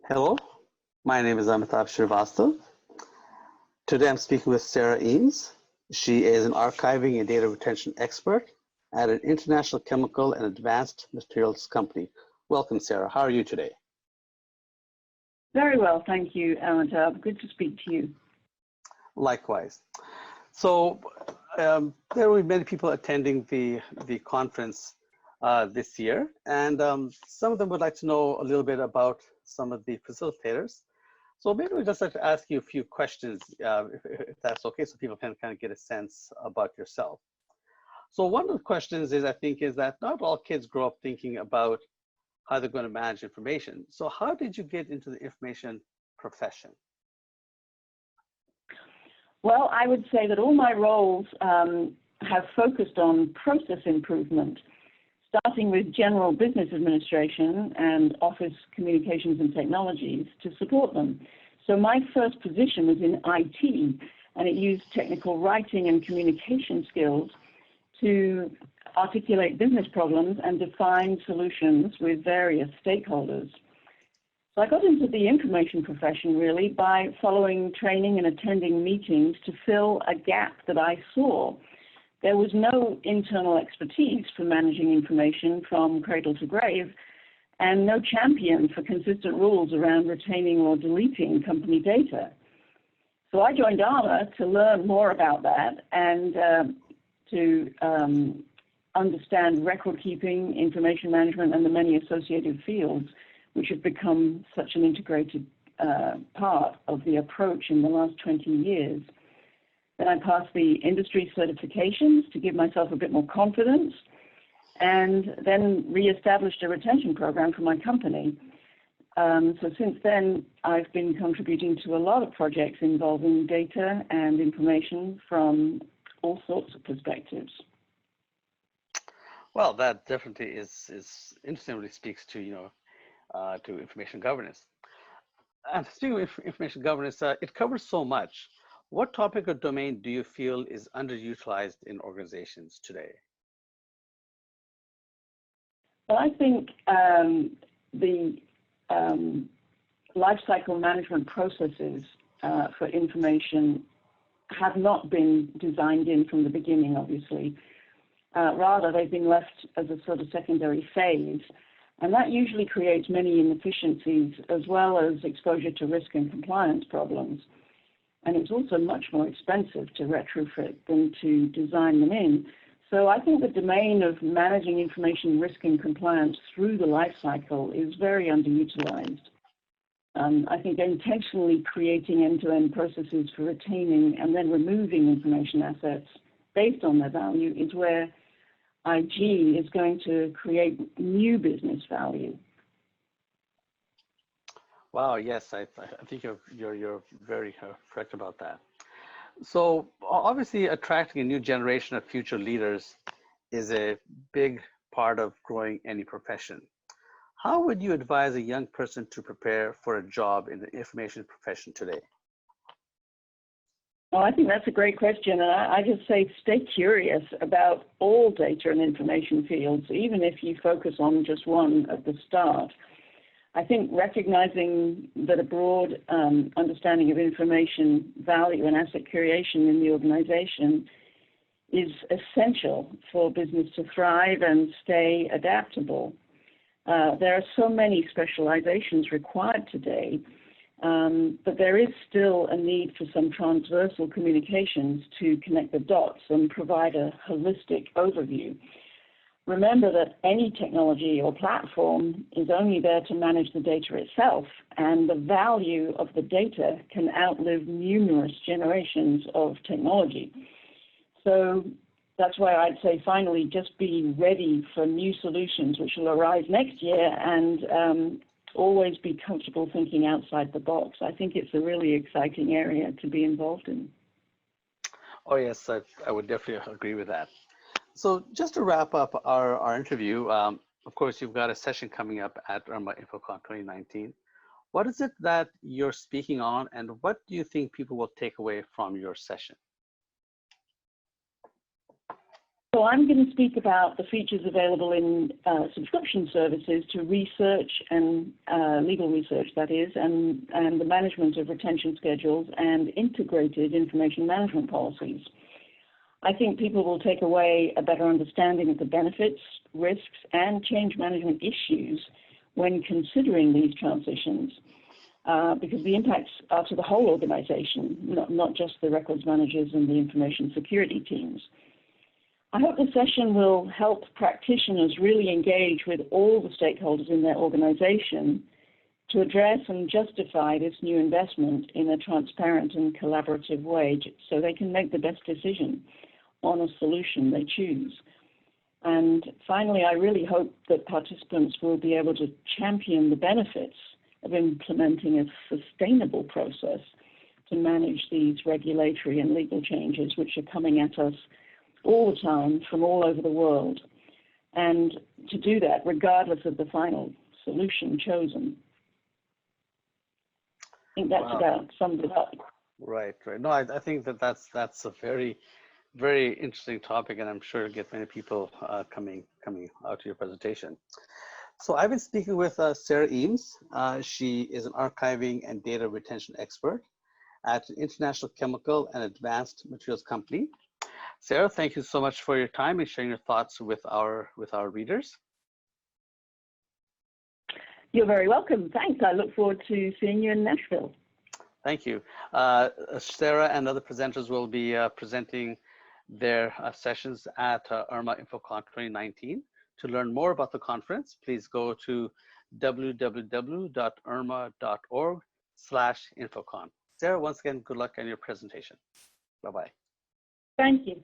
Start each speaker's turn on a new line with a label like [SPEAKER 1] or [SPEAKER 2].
[SPEAKER 1] Hello, my name is Amitabh Srivastav. Today I'm speaking with Sarah Emes. She is an archiving and data retention expert at an international chemical and advanced materials company. Welcome, Sarah. How are you today?
[SPEAKER 2] Very well, thank you, Amitabh. Good to speak to you.
[SPEAKER 1] Likewise. So there will be many people attending the conference this year, and some of them would like to know a little bit about some of the facilitators. So maybe we'd just like to ask you a few questions, if that's okay, so people can kind of get a sense about yourself. So one of the questions is, I think, is that not all kids grow up thinking about how they're going to manage information. So how did you get into the information profession?
[SPEAKER 2] Well, I would say that all my roles have focused on process improvement, starting with general business administration and office communications and technologies to support them. So my first position was in IT, and it used technical writing and communication skills to articulate business problems and define solutions with various stakeholders. So I got into the information profession really by following training and attending meetings to fill a gap that I saw. There was no internal expertise for managing information from cradle to grave, and no champion for consistent rules around retaining or deleting company data. So I joined ARMA to learn more about that and to understand record keeping, information management, and the many associated fields, which have become such an integrated part of the approach in the last 20 years. Then I passed the industry certifications to give myself a bit more confidence, and then reestablished a retention program for my company. So since then, I've been contributing to a lot of projects involving data and information from all sorts of perspectives.
[SPEAKER 1] Well, that definitely is interesting. Really speaks to to information governance. And speaking of information governance, it covers so much. What topic or domain do you feel is underutilized in organizations today?
[SPEAKER 2] Well, I think the lifecycle management processes for information have not been designed in from the beginning, obviously. Rather, they've been left as a sort of secondary phase. And that usually creates many inefficiencies as well as exposure to risk and compliance problems. And it's also much more expensive to retrofit than to design them in. So I think the domain of managing information risk and compliance through the life cycle is very underutilized. I think intentionally creating end-to-end processes for retaining and then removing information assets based on their value is where IG is going to create new business value.
[SPEAKER 1] Wow, yes, I think you're very correct about that. So obviously attracting a new generation of future leaders is a big part of growing any profession. How would you advise a young person to prepare for a job in the information profession today?
[SPEAKER 2] Well, I think that's a great question, and I just say stay curious about all data and information fields, even if you focus on just one at the start. I think recognizing that a broad understanding of information value and asset creation in the organization is essential for business to thrive and stay adaptable. There are so many specializations required today, but there is still a need for some transversal communications to connect the dots and provide a holistic overview. Remember that any technology or platform is only there to manage the data itself, and the value of the data can outlive numerous generations of technology. So that's why I'd say finally just be ready for new solutions which will arise next year, and always be comfortable thinking outside the box. I think it's a really exciting area to be involved in.
[SPEAKER 1] Oh yes, I would definitely agree with that. So just to wrap up our interview, of course, you've got a session coming up at ARMA InfoCon 2019. What is it that you're speaking on, and what do you think people will take away from your session?
[SPEAKER 2] So I'm going to speak about the features available in subscription services to research and legal research, that is, and the management of retention schedules and integrated information management policies. I think people will take away a better understanding of the benefits, risks, and change management issues when considering these transitions, because the impacts are to the whole organization, not just the records managers and the information security teams. I hope the session will help practitioners really engage with all the stakeholders in their organization to address and justify this new investment in a transparent and collaborative way so they can make the best decision on a solution they choose. And finally, I really hope that participants will be able to champion the benefits of implementing a sustainable process to manage these regulatory and legal changes which are coming at us all the time from all over the world, and to do that regardless of the final solution chosen. I think that's about sums it up.
[SPEAKER 1] Right. No, I think that's a very, very interesting topic, and I'm sure it'll get many people coming out to your presentation. So I've been speaking with Sarah Emes. She is an archiving and data retention expert at an international chemical and advanced materials company. Sarah, thank you so much for your time and sharing your thoughts with our readers.
[SPEAKER 2] You're very welcome. Thanks. I look forward to seeing you in Nashville.
[SPEAKER 1] Thank you. Sarah and other presenters will be presenting their sessions at ARMA InfoCon 2019. To learn more about the conference, please go to www.irma.org/infocon. Sarah, once again, good luck on your presentation. Bye-bye.
[SPEAKER 2] Thank you.